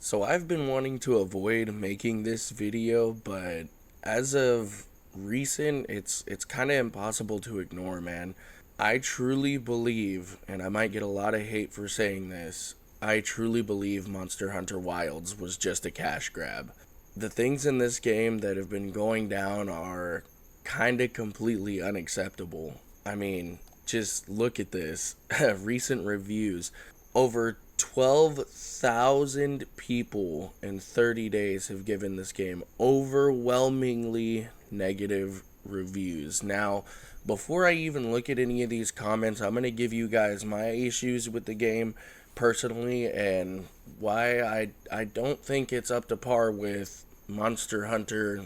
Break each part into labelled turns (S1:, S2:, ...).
S1: So I've been wanting to avoid making this video, but as of recent, it's kind of impossible to ignore, man. I truly believe, and I might get a lot of hate for saying this, I truly believe Monster Hunter Wilds was just a cash grab. The things in this game that have been going down are kind of completely unacceptable. I mean, just look at this. Recent reviews. Over 12,000 people in 30 days have given this game overwhelmingly negative reviews. Now, before I even look at any of these comments, I'm going to give you guys my issues with the game personally and why I don't think it's up to par with Monster Hunter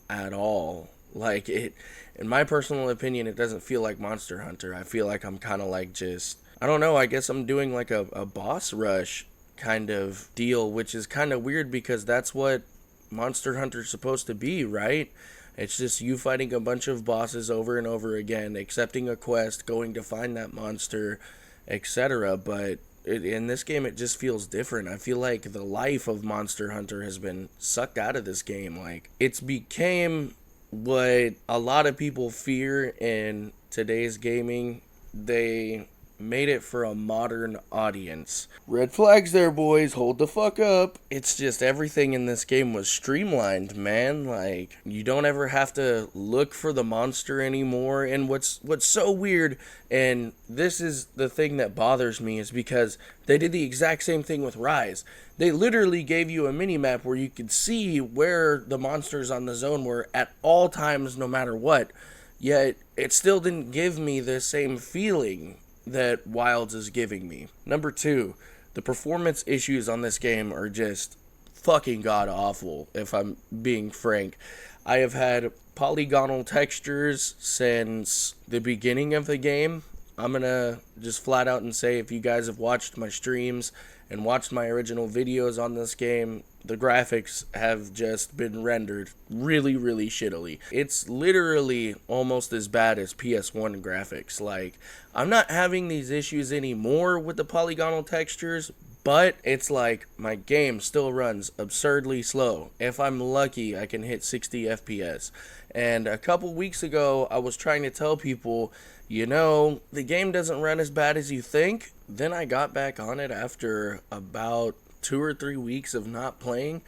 S1: at all. Like, it, in my personal opinion, it doesn't feel like Monster Hunter. I feel like I'm kind of like just, I don't know, I guess I'm doing like a boss rush kind of deal, which is kind of weird because that's what Monster Hunter's supposed to be, right? It's just you fighting a bunch of bosses over and over again, accepting a quest, going to find that monster, etc. But in this game, it just feels different. I feel like the life of Monster Hunter has been sucked out of this game. Like, it's became what a lot of people fear in today's gaming. They made it for a modern audience. Red flags there, boys. Hold the fuck up. It's just everything in this game was streamlined, man. Like, you don't ever have to look for the monster anymore. And what's so weird, and this is the thing that bothers me, is because they did the exact same thing with Rise. They literally gave you a mini map where you could see where the monsters on the zone were at all times, no matter what. Yet it still didn't give me the same feeling that Wilds is giving me. Number 2, the performance issues on this game are just fucking god awful, if I'm being frank. I have had polygonal textures since the beginning of the game. I'm gonna just flat out and say, if you guys have watched my streams and watched my original videos on this game, the graphics have just been rendered really, really shittily. It's literally almost as bad as PS1 graphics. Like, I'm not having these issues anymore with the polygonal textures, but it's like my game still runs absurdly slow. If I'm lucky, I can hit 60 FPS. And a couple weeks ago, I was trying to tell people, you know, the game doesn't run as bad as you think. Then I got back on it after about 2 or 3 weeks of not playing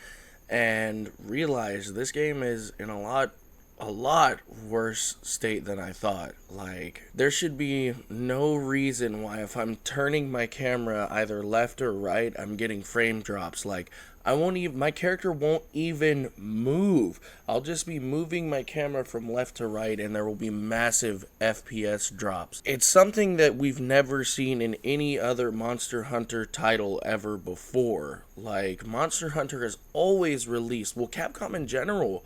S1: and realized this game is in a lot worse state than I thought. Like, there should be no reason why, if I'm turning my camera either left or right, I'm getting frame drops. Like, my character won't even move. I'll just be moving my camera from left to right and there will be massive FPS drops. It's something that we've never seen in any other Monster Hunter title ever before. Like, Monster Hunter has always released, well, Capcom in general,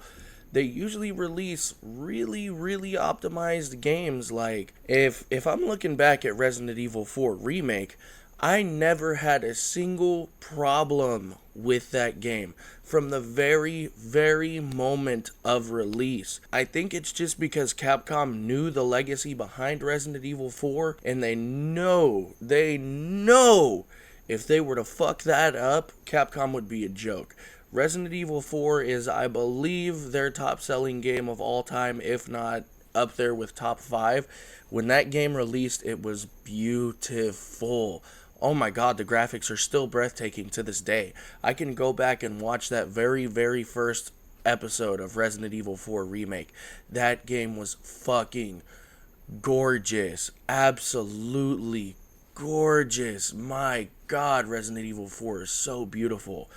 S1: they usually release really, really optimized games. Like, if I'm looking back at Resident Evil 4 Remake, I never had a single problem with that game from the very, very moment of release. I think it's just because Capcom knew the legacy behind Resident Evil 4, and they know if they were to fuck that up, Capcom would be a joke. Resident Evil 4 is, I believe, their top-selling game of all time, if not up there with top 5. When that game released, it was beautiful. Oh my god, the graphics are still breathtaking to this day. I can go back and watch that very, very first episode of Resident Evil 4 Remake. That game was fucking gorgeous. Absolutely gorgeous. My god, Resident Evil 4 is so beautiful.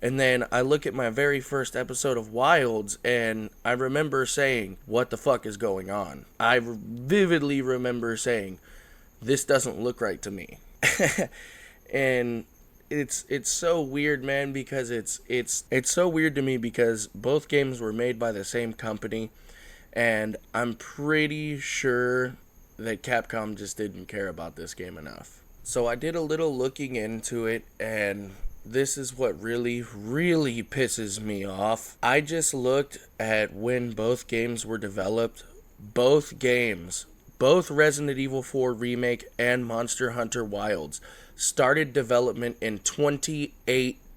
S1: And then I look at my very first episode of Wilds, and I remember saying, what the fuck is going on? I vividly remember saying, this doesn't look right to me. And it's so weird, man, because it's so weird to me because both games were made by the same company, and I'm pretty sure that Capcom just didn't care about this game enough. So I did a little looking into it, and this is what really, really pisses me off. I just looked at when both games were developed. Both games, both Resident Evil 4 Remake and Monster Hunter Wilds, started development in 2018.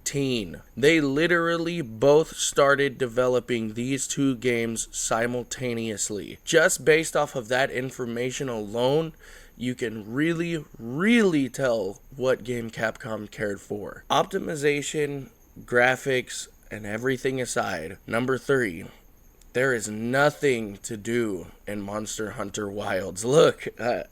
S1: 2018. They literally both started developing these two games simultaneously. Just based off of that information alone, you can really tell what game Capcom cared for. Optimization, graphics, and everything aside, number 3, there is nothing to do in Monster Hunter Wilds. Look,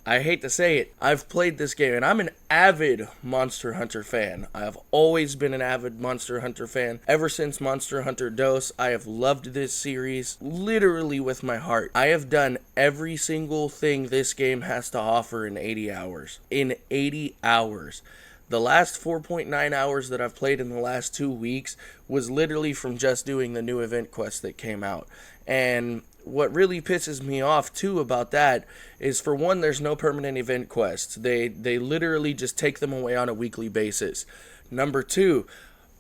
S1: I hate to say it, I've played this game and I'm an avid Monster Hunter fan. I have always been an avid Monster Hunter fan. Ever since Monster Hunter DOS, I have loved this series literally with my heart. I have done every single thing this game has to offer in 80 hours. In 80 hours. The last 4.9 hours that I've played in the last 2 weeks was literally from just doing the new event quest that came out. And what really pisses me off too about that is, for one, there's no permanent event quests. They literally just take them away on a weekly basis. Number 2,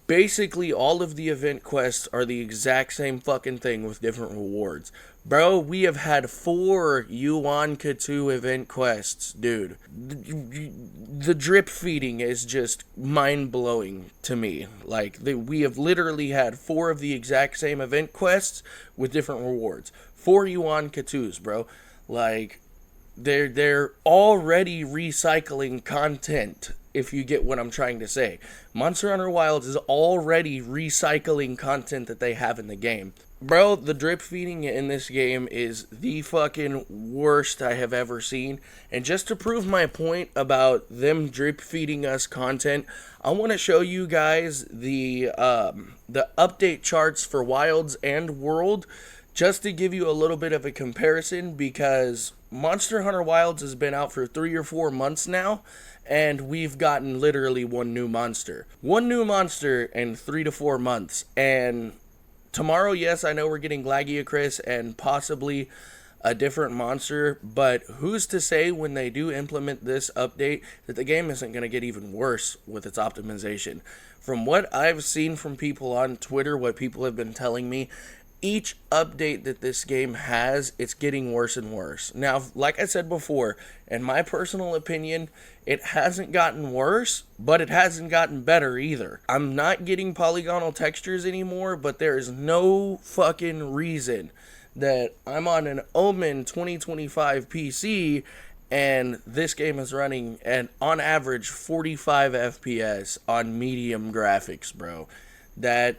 S1: basically all of the event quests are the exact same fucking thing with different rewards. Bro, we have had 4 Yuan Katu event quests, dude. The drip feeding is just mind-blowing to me. Like, we have literally had 4 of the exact same event quests with different rewards. 4 Yuan Katus, bro. Like, they're already recycling content, if you get what I'm trying to say. Monster Hunter Wilds is already recycling content that they have in the game. Bro, the drip feeding in this game is the fucking worst I have ever seen. And just to prove my point about them drip feeding us content, I want to show you guys the update charts for Wilds and World, just to give you a little bit of a comparison, because Monster Hunter Wilds has been out for 3 or 4 months now, and we've gotten literally one new monster. One new monster in 3 to 4 months, and tomorrow, yes, I know we're getting Glagiocris and possibly a different monster, but who's to say when they do implement this update that the game isn't going to get even worse with its optimization? From what I've seen from people on Twitter, what people have been telling me, each update that this game has, it's getting worse and worse. Now, like I said before, in my personal opinion, it hasn't gotten worse, but it hasn't gotten better either. I'm not getting polygonal textures anymore, but there is no fucking reason that I'm on an Omen 2025 PC and this game is running at, on average, 45 FPS on medium graphics, bro. That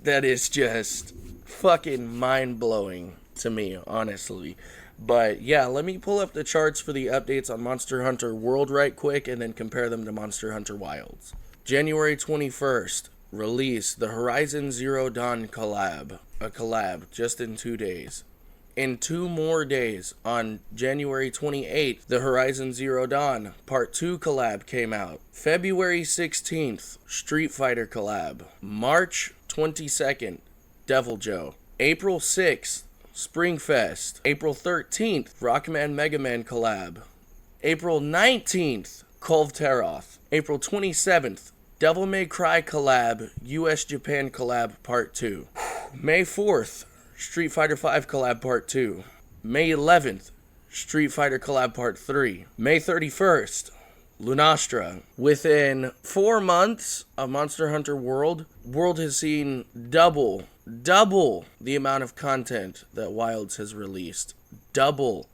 S1: is just fucking mind-blowing to me, honestly. But yeah, let me pull up the charts for the updates on Monster Hunter World right quick and then compare them to Monster Hunter Wilds. January 21st, release the Horizon Zero Dawn collab. A collab just in 2 days. In 2 more days, on January 28th, the Horizon Zero Dawn Part 2 collab came out. February 16th, Street Fighter collab. March 22nd, Devil Joe. April 6th, Springfest. April 13th, Rockman Mega Man collab. April 19th, Kulve Taroth. April 27th, Devil May Cry collab, US Japan collab Part 2. May 4th, Street Fighter V collab Part 2. May 11th, Street Fighter collab Part 3. May 31st, Lunastra. Within 4 months of Monster Hunter World has seen double the amount of content that Wilds has released. Double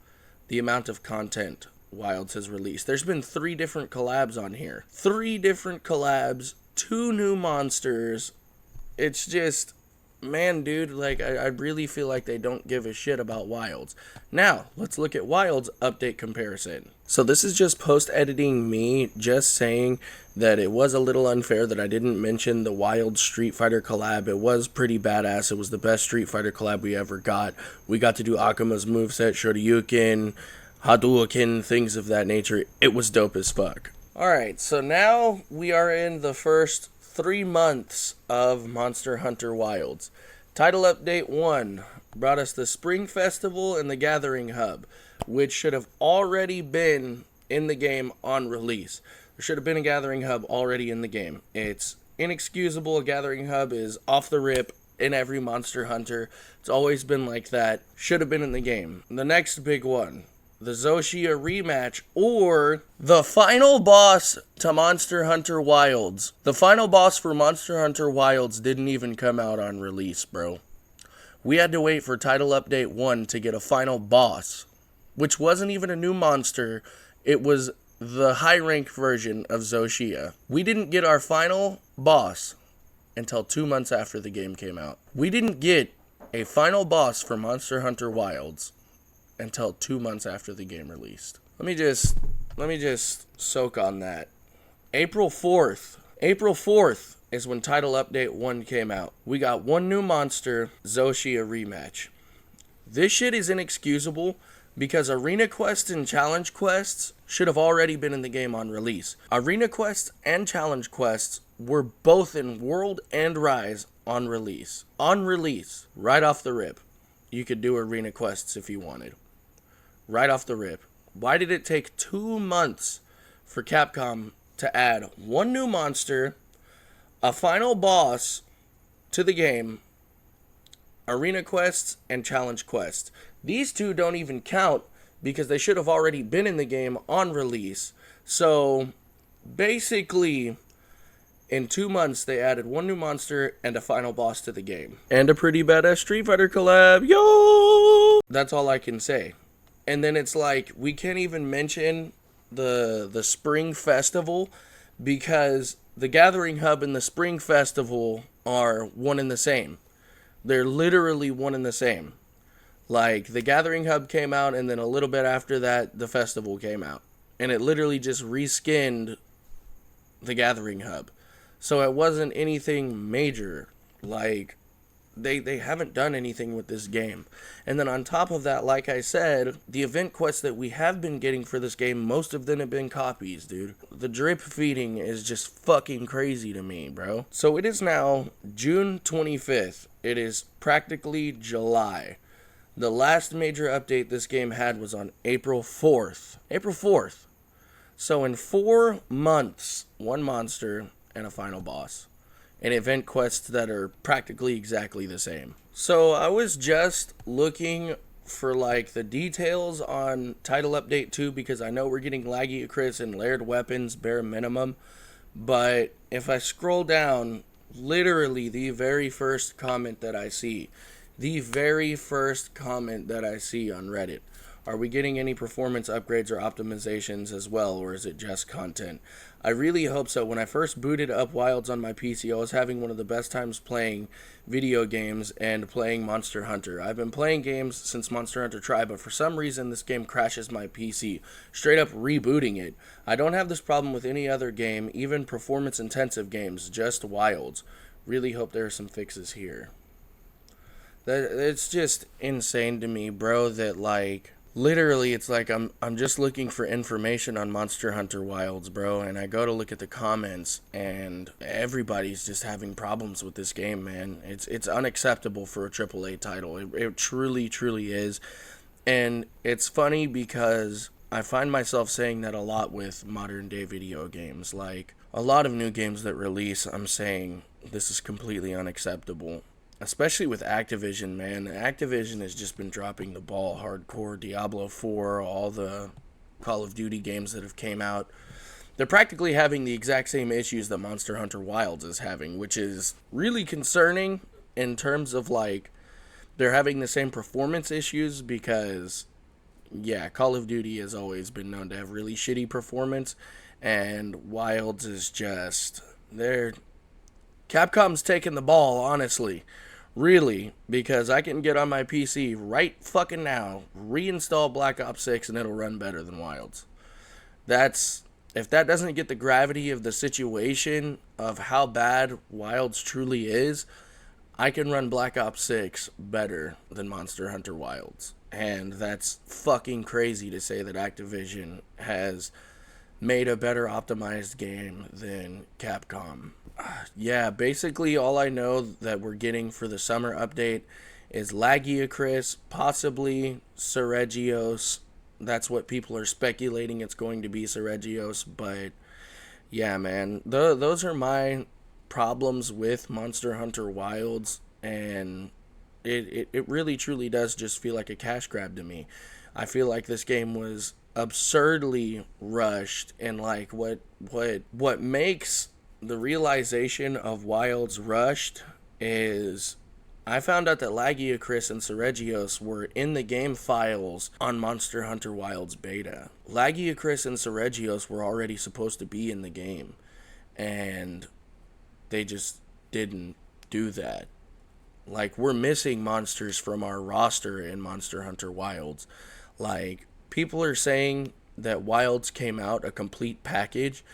S1: the amount of content Wilds has released. There's been 3 different collabs on here. 3 different collabs, 2 new monsters. It's just, man, dude, like, I really feel like they don't give a shit about Wilds. Now, let's look at Wilds update comparison. So this is just post-editing me just saying that it was a little unfair that I didn't mention the Wild Street Fighter collab. It was pretty badass. It was the best Street Fighter collab we ever got. We got to do Akuma's moveset, Shoryuken, Hadouken, things of that nature. It was dope as fuck. Alright, so now we are in the first 3 months of Monster Hunter Wilds. Title Update 1 brought us the Spring Festival and the Gathering Hub, which should have already been in the game on release. There should have been a Gathering Hub already in the game. It's inexcusable. A Gathering Hub is off the rip in every Monster Hunter. It's always been like that. Should have been in the game. The next big one, the Zoshia rematch, or the final boss to Monster Hunter Wilds. The final boss for Monster Hunter Wilds didn't even come out on release, bro. We had to wait for Title Update 1 to get a final boss, which wasn't even a new monster. It was the high-ranked version of Zoshia. We didn't get our final boss until 2 months after the game came out. We didn't get a final boss for Monster Hunter Wilds until 2 months after the game released. Let me just soak on that. April 4th is when Title Update 1 came out. We got one new monster, Zoshia rematch. This shit is inexcusable because Arena Quests and Challenge Quests should have already been in the game on release. Arena Quests and Challenge Quests were both in World and Rise on release. On release, right off the rip. You could do Arena Quests if you wanted. Right off the rip. Why did it take 2 months for Capcom to add one new monster, a final boss to the game, Arena Quests, and Challenge Quests? These two don't even count because they should have already been in the game on release. So, basically, in 2 months, they added one new monster and a final boss to the game. And a pretty badass Street Fighter collab, yo! That's all I can say. And then it's like, we can't even mention the Spring Festival because the Gathering Hub and the Spring Festival are one and the same. They're literally one and the same. Like, the Gathering Hub came out, and then a little bit after that, the festival came out. And it literally just reskinned the Gathering Hub. So it wasn't anything major. Like, they haven't done anything with this game. And then on top of that, like I said, the event quests that we have been getting for this game, most of them have been copies, dude. The drip feeding is just fucking crazy to me, bro. So it is now June 25th. It is practically July. The last major update this game had was on April 4th. April 4th. So in 4 months, one monster and a final boss. And event quests that are practically exactly the same. So I was just looking for like the details on Title Update 2 because I know we're getting laggy crits and layered weapons bare minimum. But if I scroll down, literally the very first comment that I see on Reddit, are we getting any performance upgrades or optimizations as well, or is it just content? I really hope so. When I first booted up Wilds on my PC, I was having one of the best times playing video games and playing Monster Hunter. I've been playing games since Monster Hunter Tri, but for some reason this game crashes my PC, straight up rebooting it. I don't have this problem with any other game, even performance-intensive games, just Wilds. Really hope there are some fixes here. It's just insane to me, bro, that like... literally, it's like I'm just looking for information on Monster Hunter Wilds, bro, and I go to look at the comments, and everybody's just having problems with this game, man. It's unacceptable for a AAA title. It truly, truly is. And it's funny because I find myself saying that a lot with modern-day video games. Like, a lot of new games that release, I'm saying, this is completely unacceptable. Especially with Activision, man. Activision has just been dropping the ball hardcore. Diablo 4, all the Call of Duty games that have came out. They're practically having the exact same issues that Monster Hunter Wilds is having, which is really concerning in terms of, like, they're having the same performance issues because, yeah, Call of Duty has always been known to have really shitty performance, and Wilds is just... Capcom's taking the ball, honestly. Really, because I can get on my PC right fucking now, reinstall Black Ops 6, and it'll run better than Wilds. If that doesn't get the gravity of the situation of how bad Wilds truly is, I can run Black Ops 6 better than Monster Hunter Wilds. And that's fucking crazy to say that Activision has made a better optimized game than Capcom. Yeah, basically all I know that we're getting for the summer update is Lagiacris, possibly Seregios. That's what people are speculating it's going to be, Seregios. But yeah, man, those are my problems with Monster Hunter Wilds, and it really truly does just feel like a cash grab to me. I feel like this game was absurdly rushed, and like what makes the realization of Wilds rushed is I found out that Lagiacris and Seregios were in the game files on Monster Hunter Wilds beta. Lagiacris and Seregios were already supposed to be in the game, and they just didn't do that. Like, we're missing monsters from our roster in Monster Hunter Wilds. Like, people are saying that Wilds came out a complete package.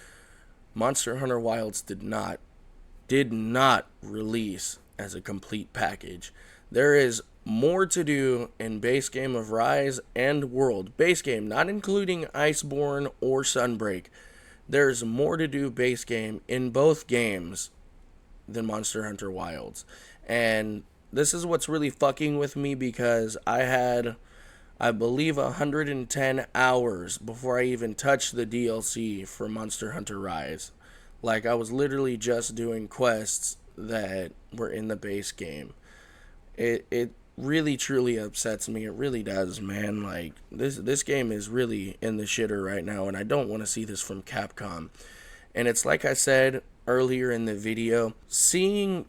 S1: Monster Hunter Wilds did not release as a complete package. There is more to do in base game of Rise and World. Base game, not including Iceborne or Sunbreak. There's more to do base game in both games than Monster Hunter Wilds. And this is what's really fucking with me, because I had, I believe, 110 hours before I even touched the DLC for Monster Hunter Rise. Like, I was literally just doing quests that were in the base game. It really truly upsets me. It really does, man. Like, this game is really in the shitter right now, and I don't want to see this from Capcom. And it's like I said earlier in the video, seeing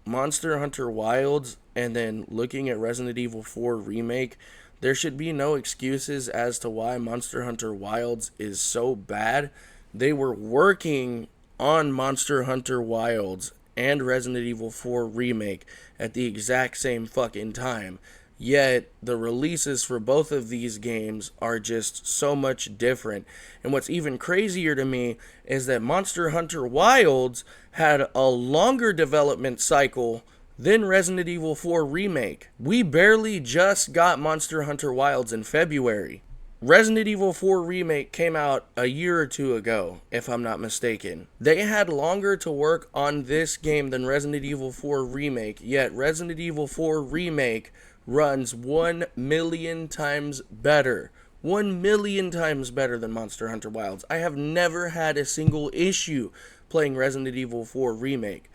S1: Monster Hunter Wilds and then looking at Resident Evil 4 Remake, there should be no excuses as to why Monster Hunter Wilds is so bad. They were working on Monster Hunter Wilds and Resident Evil 4 Remake at the exact same fucking time. Yet, the releases for both of these games are just so much different. And what's even crazier to me is that Monster Hunter Wilds had a longer development cycle than Resident Evil 4 Remake. We barely just got Monster Hunter Wilds in February. Resident Evil 4 Remake came out a year or two ago, if I'm not mistaken. They had longer to work on this game than Resident Evil 4 Remake, yet Resident Evil 4 Remake runs 1 million times better. 1 million times better than Monster Hunter Wilds. I have never had a single issue playing Resident Evil 4 Remake.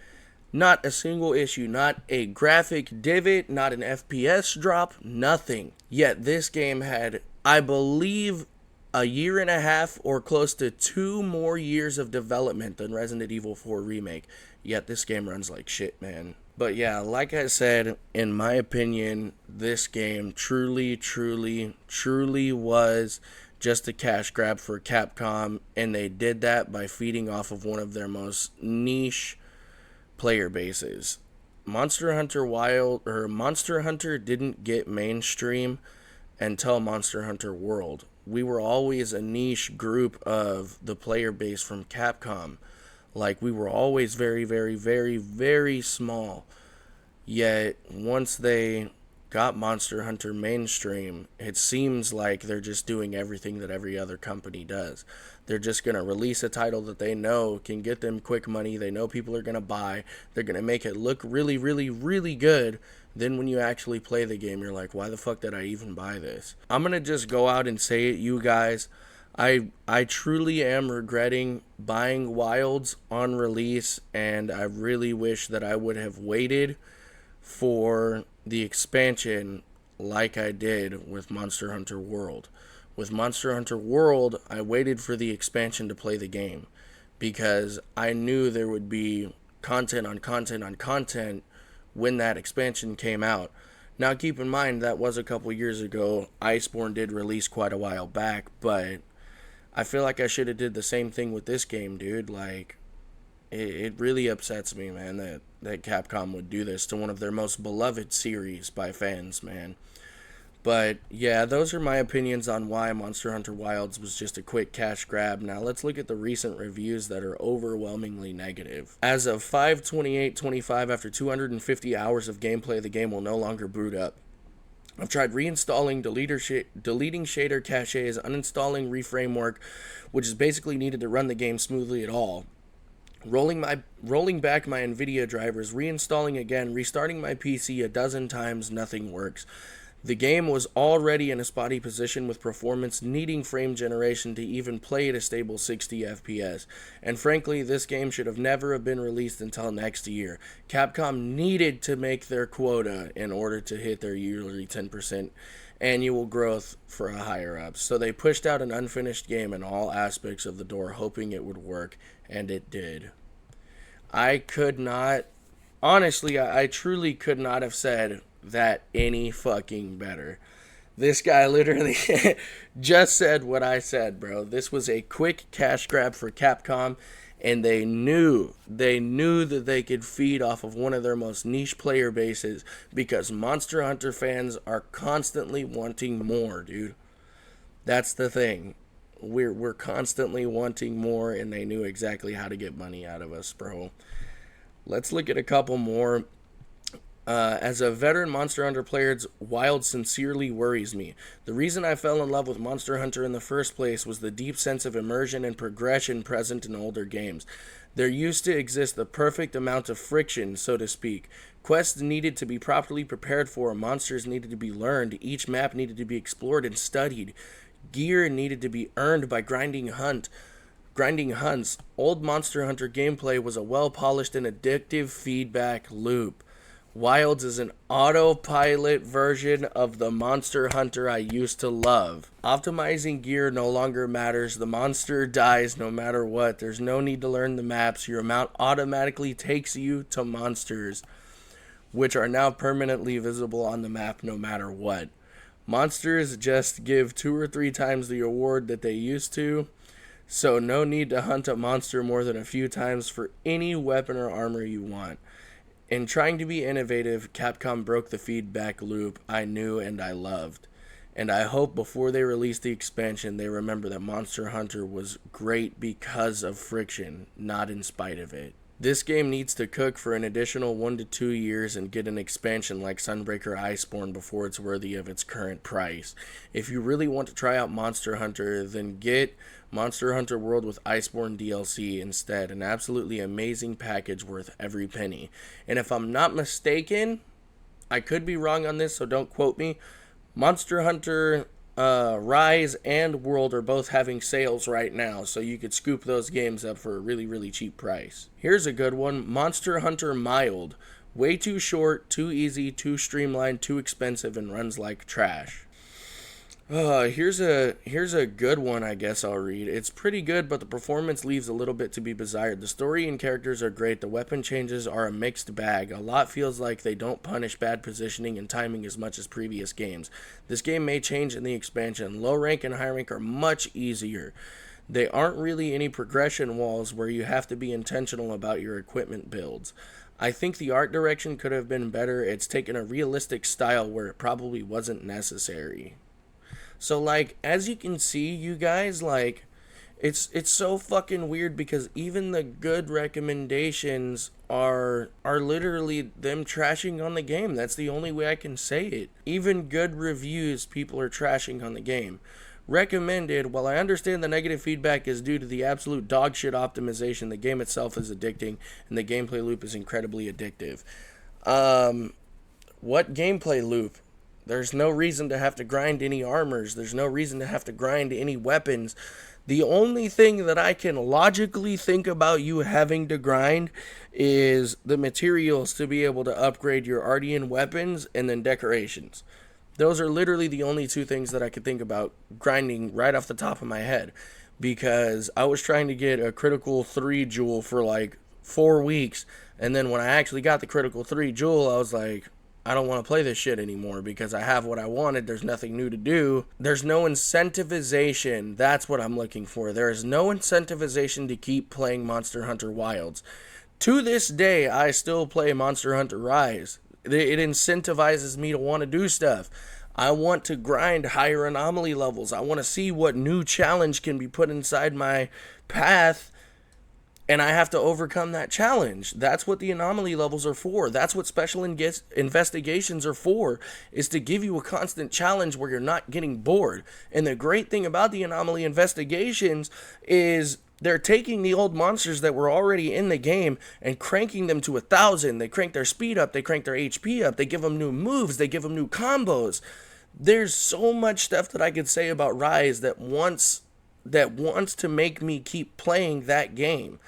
S1: Not a single issue, not a graphic divot, not an FPS drop, nothing. Yet this game had, I believe, a year and a half or close to 2 more years of development than Resident Evil 4 Remake. Yet this game runs like shit, man. But yeah, like I said, in my opinion, this game truly was just a cash grab for Capcom, and they did that by feeding off of one of their most niche player bases. Monster Hunter didn't get mainstream until Monster Hunter World. We were always a niche group of the player base from Capcom. Like, we were always very small. Yet, once they got Monster Hunter mainstream, it seems like they're just doing everything that every other company does. They're just going to release a title that they know can get them quick money. They know people are going to buy. They're going to make it look really good. Then when you actually play the game, you're like, why the fuck did I even buy this? I'm going to just go out and say it, you guys. I truly am regretting buying Wilds on release, and I really wish that I would have waited for the expansion like I did with Monster Hunter World. With Monster Hunter World, I waited for the expansion to play the game because I knew there would be content on content when that expansion came out. Now, keep in mind, that was a couple years ago. Iceborne did release quite a while back, but I feel like I should have did the same thing with this game, dude. Like, it really upsets me, man, that Capcom would do this to one of their most beloved series by fans, man. But, yeah, those are my opinions on why Monster Hunter Wilds was just a quick cash grab. Now, let's look at the recent reviews that are overwhelmingly negative. As of 5/28/25, after 250 hours of gameplay, the game will no longer boot up. I've tried reinstalling, deleting shader caches, uninstalling reframework, which is basically needed to run the game smoothly at all. Rolling back my NVIDIA drivers, reinstalling again, restarting my PC a dozen times, nothing works. The game was already in a spotty position with performance needing frame generation to even play at a stable 60 FPS. And frankly, this game should have never have been released until next year. Capcom needed to make their quota in order to hit their yearly 10% annual growth for a higher up. So they pushed out an unfinished game in all aspects of the door, hoping it would work, and it did. I could not, honestly, I truly could not have said that any fucking better. This guy literally just said what I said, bro. This was a quick cash grab for Capcom, and they knew that they could feed off of one of their most niche player bases, because Monster Hunter fans are constantly wanting more, dude. That's the thing. We're constantly wanting more, and they knew exactly how to get money out of us, bro. Let's look at a couple more. As a veteran Monster Hunter player, Wild sincerely worries me. The reason I fell in love with Monster Hunter in the first place was the deep sense of immersion and progression present in older games. There used to exist the perfect amount of friction, so to speak. Quests needed to be properly prepared for, monsters needed to be learned, each map needed to be explored and studied. Gear needed to be earned by grinding hunts. Old Monster Hunter gameplay was a well-polished and addictive feedback loop. Wilds is an autopilot version of the Monster Hunter I used to love. Optimizing gear no longer matters. The monster dies no matter what. There's no need to learn the maps. Your mount automatically takes you to monsters, which are now permanently visible on the map no matter what. Monsters just give 2 or 3 times the award that they used to, so no need to hunt a monster more than a few times for any weapon or armor you want. In trying to be innovative, Capcom broke the feedback loop I knew and I loved. And I hope before they release the expansion, they remember that Monster Hunter was great because of friction, not in spite of it. This game needs to cook for an additional 1 to 2 years and get an expansion like Sunbreaker Iceborne before it's worthy of its current price. If you really want to try out Monster Hunter, then get Monster Hunter World with Iceborne DLC instead. An absolutely amazing package worth every penny. And if I'm not mistaken, I could be wrong on this, so don't quote me, Monster Hunter Rise and World are both having sales right now, so you could scoop those games up for a really, really cheap price. Here's a good one, Monster Hunter Mild. Way too short, too easy, too streamlined, too expensive, and runs like trash. Here's a good one, I guess I'll read. It's pretty good, but the performance leaves a little bit to be desired. The story and characters are great. The weapon changes are a mixed bag. A lot feels like they don't punish bad positioning and timing as much as previous games. This game may change in the expansion. Low rank and high rank are much easier. There aren't really any progression walls where you have to be intentional about your equipment builds. I think the art direction could have been better. It's taken a realistic style where it probably wasn't necessary. So, like, as you can see, you guys, like, it's so fucking weird because even the good recommendations are literally them trashing on the game. That's the only way I can say it. Even good reviews, people are trashing on the game. Recommended, while I understand the negative feedback is due to the absolute dog shit optimization, the game itself is addicting, and the gameplay loop is incredibly addictive. What gameplay loop? There's no reason to have to grind any armors. There's no reason to have to grind any weapons. The only thing that I can logically think about you having to grind is the materials to be able to upgrade your Ardean weapons and then decorations. Those are literally the only 2 things that I could think about grinding right off the top of my head. Because I was trying to get a critical 3 jewel for like 4 weeks. And then when I actually got the critical 3 jewel, I was like, I don't want to play this shit anymore because I have what I wanted. There's nothing new to do. There's no incentivization. That's what I'm looking for. There is no incentivization to keep playing Monster Hunter Wilds. To this day, I still play Monster Hunter Rise. It incentivizes me to want to do stuff. I want to grind higher anomaly levels. I want to see what new challenge can be put inside my path, and I have to overcome that challenge. That's what the anomaly levels are for. That's what special investigations are for, is to give you a constant challenge where you're not getting bored. And the great thing about the anomaly investigations is they're taking the old monsters that were already in the game and cranking them to 1,000. They crank their speed up. They crank their HP up. They give them new moves. They give them new combos. There's so much stuff that I could say about Rise that wants to make me keep playing that game.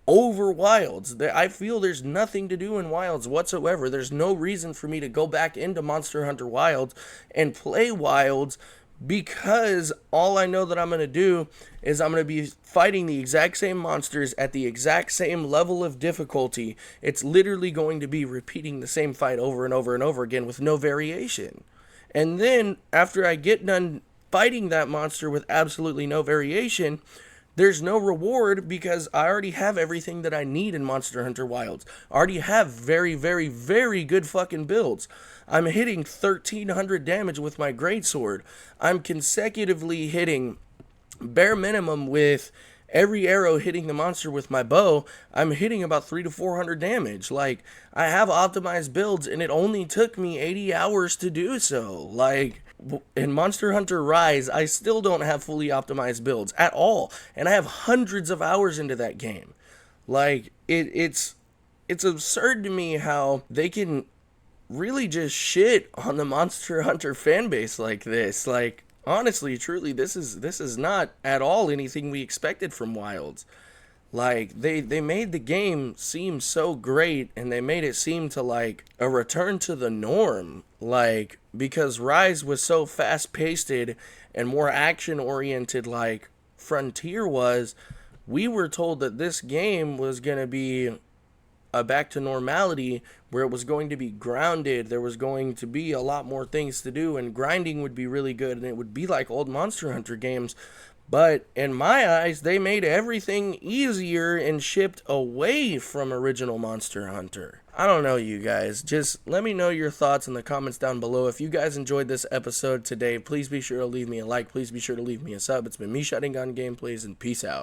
S1: over Wilds. I feel there's nothing to do in Wilds whatsoever. There's no reason for me to go back into Monster Hunter Wilds and play Wilds, because all I know that I'm going to do is I'm going to be fighting the exact same monsters at the exact same level of difficulty. It's literally going to be repeating the same fight over and over and over again with no variation. And then after I get done fighting that monster with absolutely no variation, there's no reward, because I already have everything that I need in Monster Hunter Wilds. I already have very, very, very good fucking builds. I'm hitting 1300 damage with my greatsword. I'm consecutively hitting bare minimum with every arrow hitting the monster with my bow. I'm hitting about 300 to 400 damage. Like, I have optimized builds, and it only took me 80 hours to do so. Like, in Monster Hunter Rise, I still don't have fully optimized builds at all, and I have hundreds of hours into that game. Like, it's absurd to me how they can really just shit on the Monster Hunter fan base like this. Like, honestly, truly, this is not at all anything we expected from Wilds. Like, they made the game seem so great, and they made it seem to like a return to the norm. Like, because Rise was so fast-paced and more action-oriented like Frontier was, we were told that this game was going to be a back to normality, where it was going to be grounded. There was going to be a lot more things to do, and grinding would be really good, and it would be like old Monster Hunter games. But in my eyes, they made everything easier and shipped away from original Monster Hunter. I don't know, you guys. Just let me know your thoughts in the comments down below. If you guys enjoyed this episode today, please be sure to leave me a like. Please be sure to leave me a sub. It's been me, Shutting Gun Gameplays, and peace out.